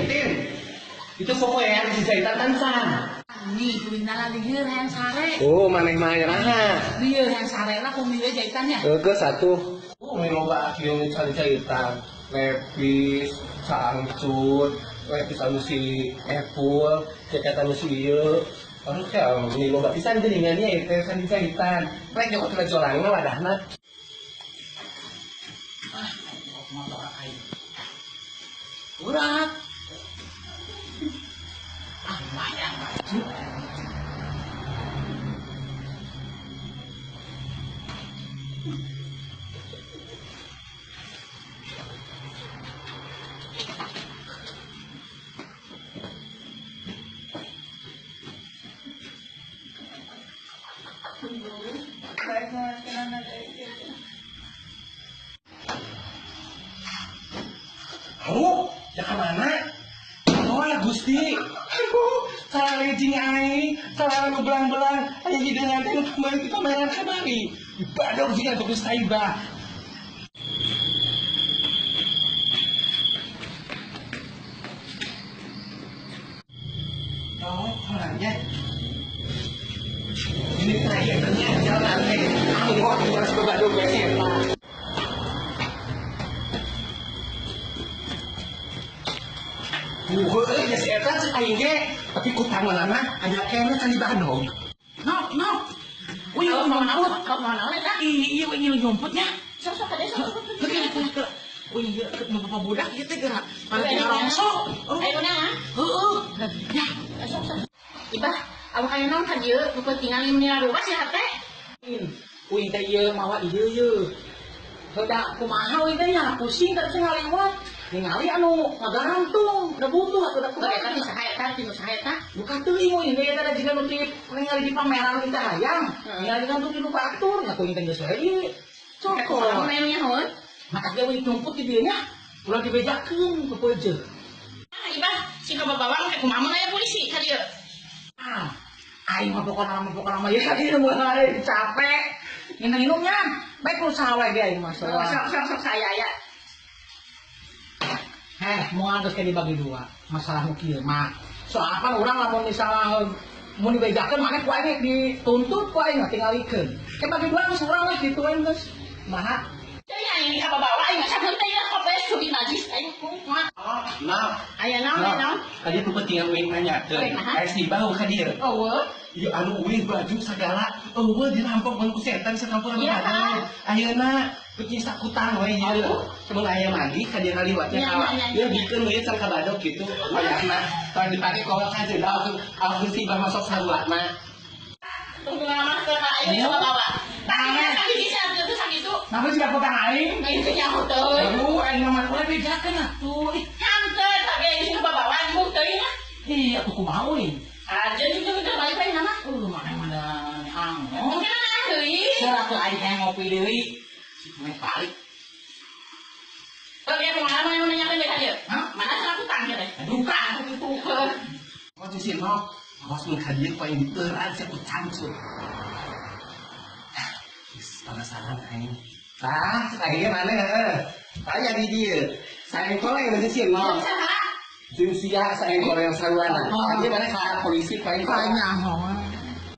Tin. Itu pokoknya harus dijahitan tansan. Nih, kuinala dia yang sare. Oh, maneh mah ya nah. Dia yang sare lah pemilih jahitannya. Ke satu. Oh, may loba yung jahitan. Lepis, sangcut, lepis anu si Apple, jaket anu si ieu. Anu kayak may loba pisan geuningannya itu san dijahitan. Rek joko teu corangna wadahna. Motor aing. Urat. Lumayan baju. Halo, ya kemana? Oh ya Gusti. Salah lejing aing, salah anu belang-belang, aya hidangan teh kembali ke pameran kamari. Badog juga untuk Gustaibah. Oh, orangnya. Ini trayeknya jalan teh. Angkot harus ke Badog biasa. Ya si Eta cek aing ge, tapi ku tanganana ada kene kan di Bandung. No. Wih, mau naon eta? Iya, wih nyompotnya. Sok ada sok. Wih, mau budak ieu teh gerak. Para tinggal rongsok. Ayo na. Heeh. Ya, sok. Ibah, awak aya naon ka dieu? Nu penting ali menira bebas ya teh. Wih teh ieu mawa ieu. Heuda kumaha we teh nya pusing teh ngalewat. Ningali anu ngagantung, da butuh atuh da Kumaha teh nu saha eta? Bukan teuing we ieu teh jiga nu ningali di pameran kita hayang. Ningali kan tuh di batur, ngaku teh geus heuli. Cokol. Anu nya heuh. Maka dia we numpuk di dieu nya. Ulah dibejakeun ku peujeut. Ibah, si babawang teh kumaha aya polisi ka dieu? Aing mah pokona mah ya dieu mah capek. Minum-minumnya, baik usaha we aing mah. Sok saya ya. Mau ngantos kayak dibagi dua masalah kieu mah soalnya orang lamun misalnya mau dibejakeun maneh ku aing dituntut ku aing tingalikeun ke bagi dua geus urang lah kitu we geus maha Jadi aing ka bawa aing mah sakeun teh lah kope sugi najis aing kumaha. nah Aya naon? tadi tuh penting yang nanya teh aya si bau ka dieu Eueuh. ieu anu uih baju segala eueuh dirampok ban ku setan sacampur anu badan ayeuna kucing sakutang we ieu semun aya mandi ka dieu ngaliwatnya kawa ieu bikeun we can ka badog kitu wayahna tong dipake kolot aja dah aku si bah masuk saruatna Tunggu lama ke aing ka bawa. Tanya sakit bisa tuh sakit itu. namun siapa potang aing Aing teh nyaho teuy. aduh aing mah ulah bejakeun atuh Kantor tapi aing ka bawa ibu teuy na. iya atuh kumaha we Aja itu balik bae nama. mana mana ang Mungkin ana deui. Sora tuh aing teh ngopi deui meh balik Oke, kemana yang menanyakan beda dia? Mana salah aku tanya deh. bukan itu kau di sini awas menghadir paling diteran saya ku cancur penasaran aing aing mana tanya di dia saya koleng yang sih no jeung sia saya koleng saluran aja mana ka polisi paling Tanya,